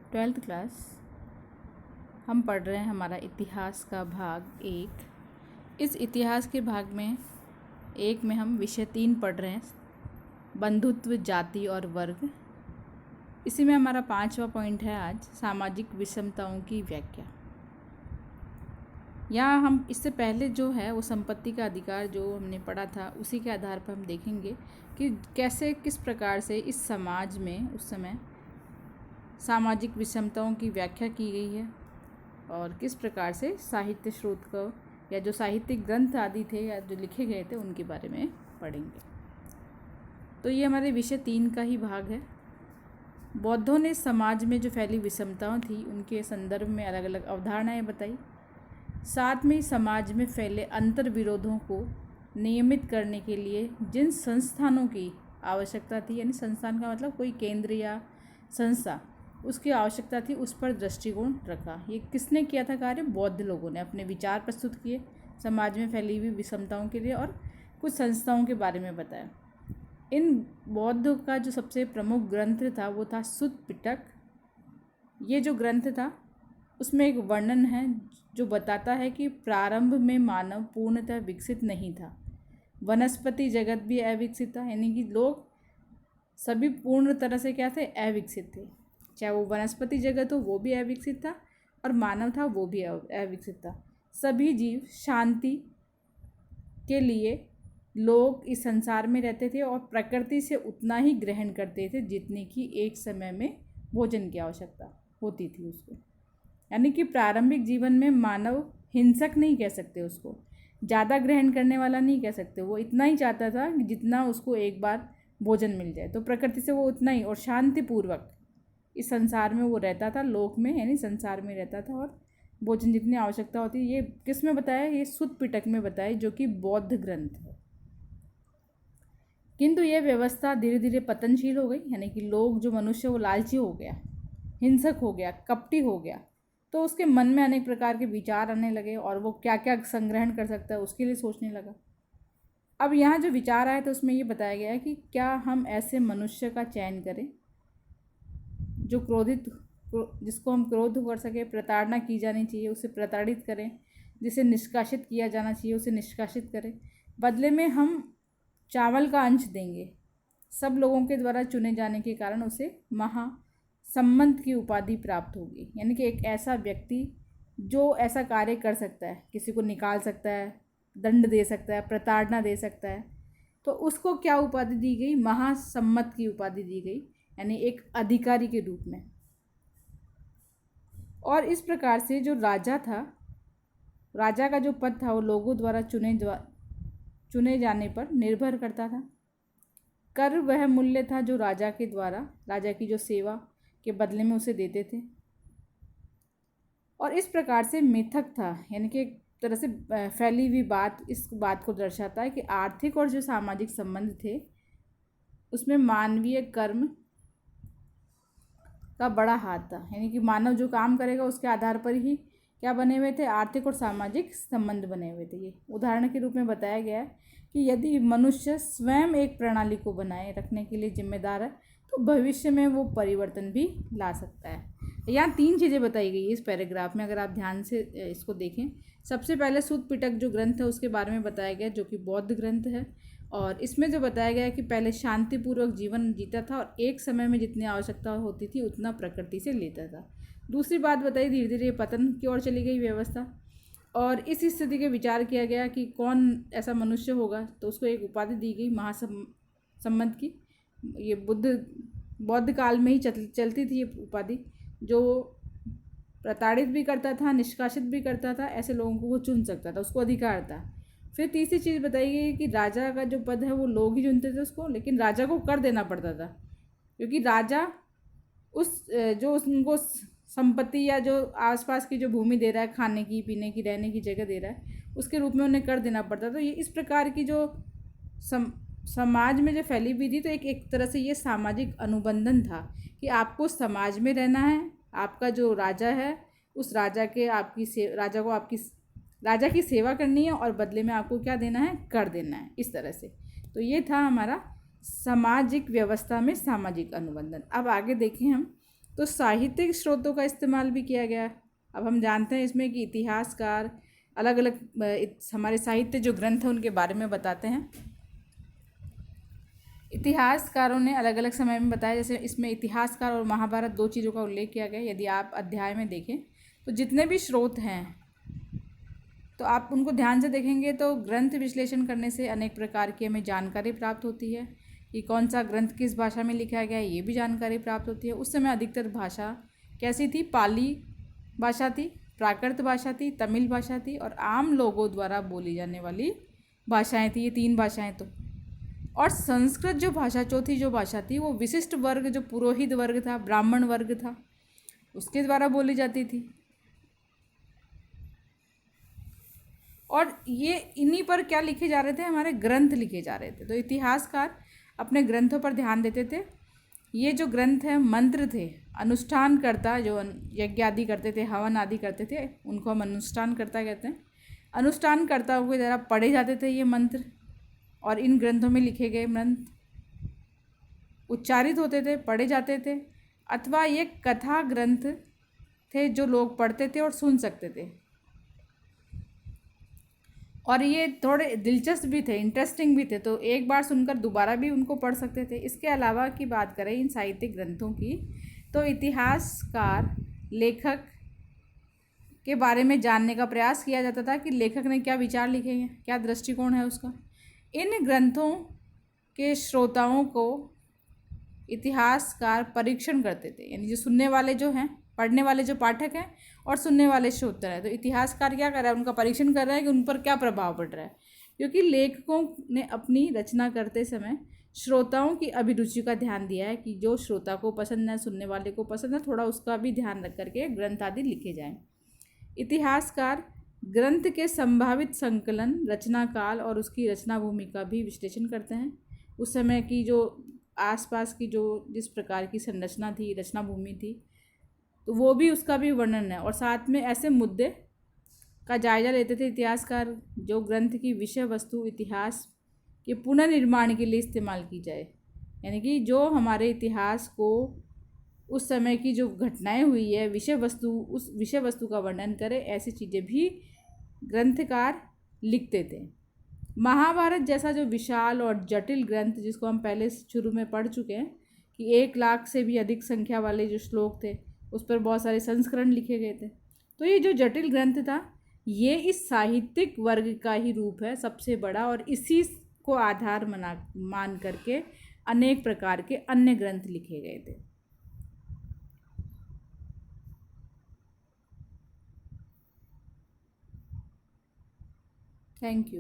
Twelfth class हम पढ़ रहे हैं हमारा इतिहास का भाग 1। इस इतिहास के भाग में 1 में हम विषय 3 पढ़ रहे हैं, बंधुत्व, जाति और वर्ग। इसी में हमारा 5वां पॉइंट है आज, सामाजिक विषमताओं की व्याख्या। यहाँ हम इससे पहले जो है वो संपत्ति का अधिकार जो हमने पढ़ा था, उसी के आधार पर हम देखेंगे कि कैसे किस प्रकार से इस समाज में उस समय सामाजिक विषमताओं की व्याख्या की गई है और किस प्रकार से साहित्य स्रोत को या जो साहित्यिक ग्रंथ आदि थे या जो लिखे गए थे उनके बारे में पढ़ेंगे। तो ये हमारे विषय 3 का ही भाग है। बौद्धों ने समाज में जो फैली विषमताएं थी उनके संदर्भ में अलग अलग अवधारणाएं बताई, साथ में समाज में फैले अंतर विरोधों को नियमित करने के लिए जिन संस्थानों की आवश्यकता थी, यानी संस्थान का मतलब कोई केंद्र या संस्था, उसकी आवश्यकता थी, उस पर दृष्टिकोण रखा। ये किसने किया था कार्य? बौद्ध लोगों ने अपने विचार प्रस्तुत किए समाज में फैली हुई विषमताओं के लिए और कुछ संस्थाओं के बारे में बताया। इन बौद्ध का जो सबसे प्रमुख ग्रंथ था वो था सुत्त पिटक। ये जो ग्रंथ था उसमें एक वर्णन है जो बताता है कि प्रारंभ में मानव पूर्णतः विकसित नहीं था, वनस्पति जगत भी अविकसित था, यानी कि लोग सभी पूर्ण तरह से क्या थे? अविकसित थे। चाहे वो वनस्पति जगत हो वो भी अविकसित था और मानव था वो भी अविकसित था। सभी जीव शांति के लिए लोग इस संसार में रहते थे और प्रकृति से उतना ही ग्रहण करते थे जितने की एक समय में भोजन की आवश्यकता होती थी उसको। यानी कि प्रारंभिक जीवन में मानव हिंसक नहीं कह सकते उसको, ज़्यादा ग्रहण करने वाला नहीं कह सकते। वो इतना ही चाहता था कि जितना उसको एक बार भोजन मिल जाए, तो प्रकृति से वो उतना ही और शांतिपूर्वक इस संसार में वो रहता था, लोक में यानी संसार में रहता था और भोजन जितनी आवश्यकता होती। ये किस में बताया? ये सुत्त पिटक में बताया, जो कि बौद्ध ग्रंथ है। किंतु यह व्यवस्था धीरे धीरे पतनशील हो गई, यानी कि लोग जो मनुष्य वो लालची हो गया, हिंसक हो गया, कपटी हो गया, तो उसके मन में अनेक प्रकार के विचार आने लगे और वो क्या क्या संग्रहण कर सकता है उसके लिए सोचने लगा। अब यहाँ जो विचार आए तो उसमें ये बताया गया है कि क्या हम ऐसे मनुष्य का चयन करें जो जिसको हम क्रोध कर सके, प्रताड़ना की जानी चाहिए, उसे प्रताड़ित करें, जिसे निष्कासित किया जाना चाहिए उसे निष्कासित करें, बदले में हम चावल का अंश देंगे। सब लोगों के द्वारा चुने जाने के कारण उसे महासम्मत की उपाधि प्राप्त होगी, यानी कि एक ऐसा व्यक्ति जो ऐसा कार्य कर सकता है, किसी को निकाल सकता है, दंड दे सकता है, प्रताड़ना दे सकता है, तो उसको क्या उपाधि दी गई? महासम्मत की उपाधि दी गई, यानी एक अधिकारी के रूप में। और इस प्रकार से जो राजा था, राजा का जो पद था वो लोगों द्वारा चुने जाने पर निर्भर करता था। कर वह मूल्य था जो राजा के द्वारा राजा की जो सेवा के बदले में उसे देते थे। और इस प्रकार से मिथक था, यानी कि एक तरह से फैली हुई बात इस बात को दर्शाता है कि आर्थिक और जो सामाजिक संबंध थे उसमें मानवीय कर्म का बड़ा हाथ था, यानी कि मानव जो काम करेगा उसके आधार पर ही क्या बने हुए थे? आर्थिक और सामाजिक संबंध बने हुए थे। ये उदाहरण के रूप में बताया गया है कि यदि मनुष्य स्वयं एक प्रणाली को बनाए रखने के लिए जिम्मेदार है तो भविष्य में वो परिवर्तन भी ला सकता है। यहाँ 3 चीज़ें बताई गई है इस पैराग्राफ में, अगर आप ध्यान से इसको देखें। सबसे पहले सुत्त पिटक जो ग्रंथ है उसके बारे में बताया गया, जो कि बौद्ध ग्रंथ है, और इसमें जो बताया गया है कि पहले शांतिपूर्वक जीवन जीता था और एक समय में जितनी आवश्यकता होती थी उतना प्रकृति से लेता था। दूसरी बात बताई, धीरे धीरे पतन की ओर चली गई व्यवस्था, और इस स्थिति के विचार किया गया कि कौन ऐसा मनुष्य होगा, तो उसको एक उपाधि दी गई महासम्मत की। ये बौद्ध काल में ही चलती थी ये उपाधि, जो प्रताड़ित भी करता था, निष्कासित भी करता था, ऐसे लोगों को वो चुन सकता था, उसको अधिकार था। फिर तीसरी चीज़ बताई गई कि राजा का जो पद है वो लोग ही चुनते थे उसको, लेकिन राजा को कर देना पड़ता था, क्योंकि राजा जो उनको संपत्ति या जो आसपास की जो भूमि दे रहा है, खाने की, पीने की, रहने की जगह दे रहा है, उसके रूप में उन्हें कर देना पड़ता। तो ये इस प्रकार की जो समाज में जो फैली हुई थी, तो एक तरह से ये सामाजिक अनुबंधन था कि आपको समाज में रहना है, आपका जो राजा है उस राजा की सेवा करनी है और बदले में आपको क्या देना है? कर देना है, इस तरह से। तो ये था हमारा सामाजिक व्यवस्था में सामाजिक अनुबंधन। अब आगे देखें हम तो साहित्यिक स्रोतों का इस्तेमाल भी किया गया। अब हम जानते हैं इसमें कि इतिहासकार अलग अलग हमारे साहित्य जो ग्रंथ हैं उनके बारे में बताते हैं। इतिहासकारों ने अलग अलग समय में बताया, जैसे इसमें इतिहासकार और महाभारत दो चीज़ों का उल्लेख किया गया। यदि आप अध्याय में देखें तो जितने भी स्रोत हैं तो आप उनको ध्यान से देखेंगे तो ग्रंथ विश्लेषण करने से अनेक प्रकार की हमें जानकारी प्राप्त होती है कि कौन सा ग्रंथ किस भाषा में लिखा गया है, ये भी जानकारी प्राप्त होती है। उस समय अधिकतर भाषा कैसी थी? पाली भाषा थी, प्राकृत भाषा थी, तमिल भाषा थी और आम लोगों द्वारा बोली जाने वाली भाषाएं थी। ये 3 भाषाएं तो। और संस्कृत जो भाषा, चौथी जो भाषा थी, वो विशिष्ट वर्ग जो पुरोहित वर्ग था, ब्राह्मण वर्ग था, उसके द्वारा बोली जाती थी। और ये इन्हीं पर क्या लिखे जा रहे थे? हमारे ग्रंथ लिखे जा रहे थे। तो इतिहासकार अपने ग्रंथों पर ध्यान देते थे। ये जो ग्रंथ हैं मंत्र थे, अनुष्ठानकर्ता जो यज्ञ आदि करते थे, हवन आदि करते थे, उनको हम अनुष्ठानकर्ता कहते हैं। अनुष्ठानकर्ताओं के द्वारा पढ़े जाते थे ये मंत्र, और इन ग्रंथों में लिखे गए मंत्र उच्चारित होते थे, पढ़े जाते थे, अथवा ये कथा ग्रंथ थे जो लोग पढ़ते थे और सुन सकते थे। और ये थोड़े दिलचस्प भी थे, इंटरेस्टिंग भी थे, तो एक बार सुनकर दोबारा भी उनको पढ़ सकते थे। इसके अलावा की बात करें इन साहित्यिक ग्रंथों की, तो इतिहासकार लेखक के बारे में जानने का प्रयास किया जाता था कि लेखक ने क्या विचार लिखे हैं, क्या दृष्टिकोण है उसका। इन ग्रंथों के श्रोताओं को इतिहासकार परीक्षण करते थे, यानी जो सुनने वाले जो हैं, पढ़ने वाले जो पाठक हैं और सुनने वाले श्रोता हैं, तो इतिहासकार क्या कर रहा है? उनका परीक्षण कर रहा है कि उन पर क्या प्रभाव पड़ रहा है। क्योंकि लेखकों ने अपनी रचना करते समय श्रोताओं की अभिरुचि का ध्यान दिया है कि जो श्रोता को पसंद है, सुनने वाले को पसंद है, थोड़ा उसका भी ध्यान रख करके ग्रंथ आदि लिखे जाएँ। इतिहासकार ग्रंथ के संभावित संकलन, रचना काल और उसकी रचना भूमि का भी विश्लेषण करते हैं। उस समय की जो आसपास की जो जिस प्रकार की संरचना थी, रचना भूमि थी, तो वो भी उसका भी वर्णन है। और साथ में ऐसे मुद्दे का जायजा लेते थे इतिहासकार जो ग्रंथ की विषय वस्तु इतिहास के पुनर्निर्माण के लिए इस्तेमाल की जाए, यानी कि जो हमारे इतिहास को उस समय की जो घटनाएं हुई है, विषय वस्तु, उस विषय वस्तु का वर्णन करे, ऐसी चीज़ें भी ग्रंथकार लिखते थे। महाभारत जैसा जो विशाल और जटिल ग्रंथ, जिसको हम पहले शुरू में पढ़ चुके हैं कि 1 लाख से भी अधिक संख्या वाले जो श्लोक थे, उस पर बहुत सारे संस्करण लिखे गए थे। तो ये जो जटिल ग्रंथ था, ये इस साहित्यिक वर्ग का ही रूप है सबसे बड़ा, और इसी को आधार मान करके अनेक प्रकार के अन्य ग्रंथ लिखे गए थे। Thank you.